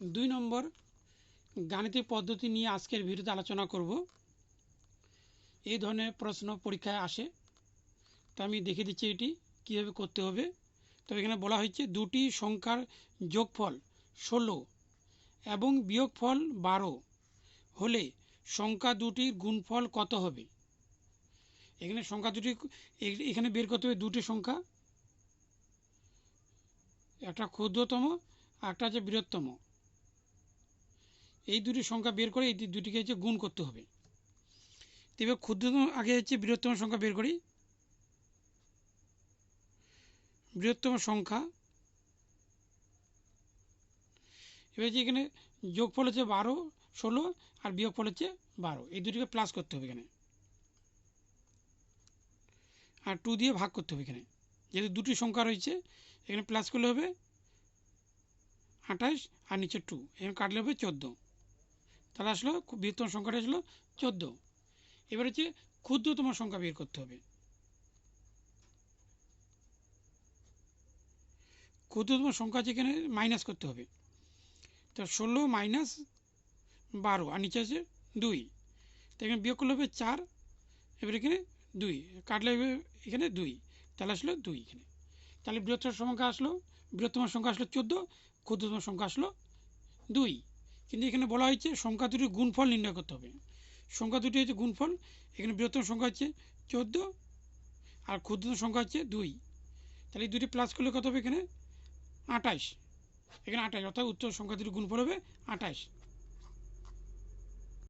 2 নম্বর গাণিতিক পদ্ধতি নিয়ে আজকের ভিডিওতে আলোচনা করব। এই ধরনের প্রশ্ন পরীক্ষায় আসে, তো আমি দেখিয়ে দিচ্ছি এটি কীভাবে করতে হবে। তো এখানে বলা হয়েছে দুটি সংখ্যার যোগফল 16 এবং বিয়োগফল 12 হলে সংখ্যা দুটির গুণফল কত হবে। এখানে সংখ্যা দুটি এখানে বের করতে হবে দুটি সংখ্যা, একটা ক্ষুদ্রতম আর একটা হচ্ছে বৃহত্তম। এই দুটি সংখ্যা বের করে এই দুটিকে হচ্ছে গুণ করতে হবে। তবে ক্ষুদ্রতম আগে হচ্ছে বৃহত্তম সংখ্যা বের করি। বৃহত্তম সংখ্যা এবার যে এখানে যোগফল হচ্ছে 12 16 আর বিয়োগফল হচ্ছে 12, এই দুটিকে প্লাস করতে হবে এখানে, আর 2 দিয়ে ভাগ করতে হবে। এখানে যেহেতু দুটি সংখ্যা রয়েছে এখানে প্লাস করলে হবে 28 আর নিচে 2, এখানে কাটলে হবে 14। তাহলে আসলো বৃহত্তম সংখ্যাটা আসলো 14। এবার হচ্ছে ক্ষুদ্রতম সংখ্যা বের করতে হবে। ক্ষুদ্রতম সংখ্যা আছে এখানে মাইনাস করতে হবে। তো 16 মাইনাস 12 আর নিচে আছে 2, তো এখানে বিয়োগ করলে হবে 4, এবার এখানে 2 কাটলে হবে এখানে 2, তাহলে আসলো 2 এখানে। তাহলে বৃহত্তম সংখ্যা আসলো 14, ক্ষুদ্রতম সংখ্যা আসলো 2। কিন্তু এখানে বলা হয়েছে সংখ্যা দুটির গুণফল নির্ণয় করতে হবে। সংখ্যা দুটি হচ্ছে গুণফল, এখানে বৃহত্তম সংখ্যা হচ্ছে 14 আর ক্ষুদ্রতম সংখ্যা হচ্ছে 2, তাহলে এই দুটি প্লাস করলে কত হবে এখানে 28, এখানে 28, অর্থাৎ উত্তর সংখ্যা দুটির গুণফল হবে 28।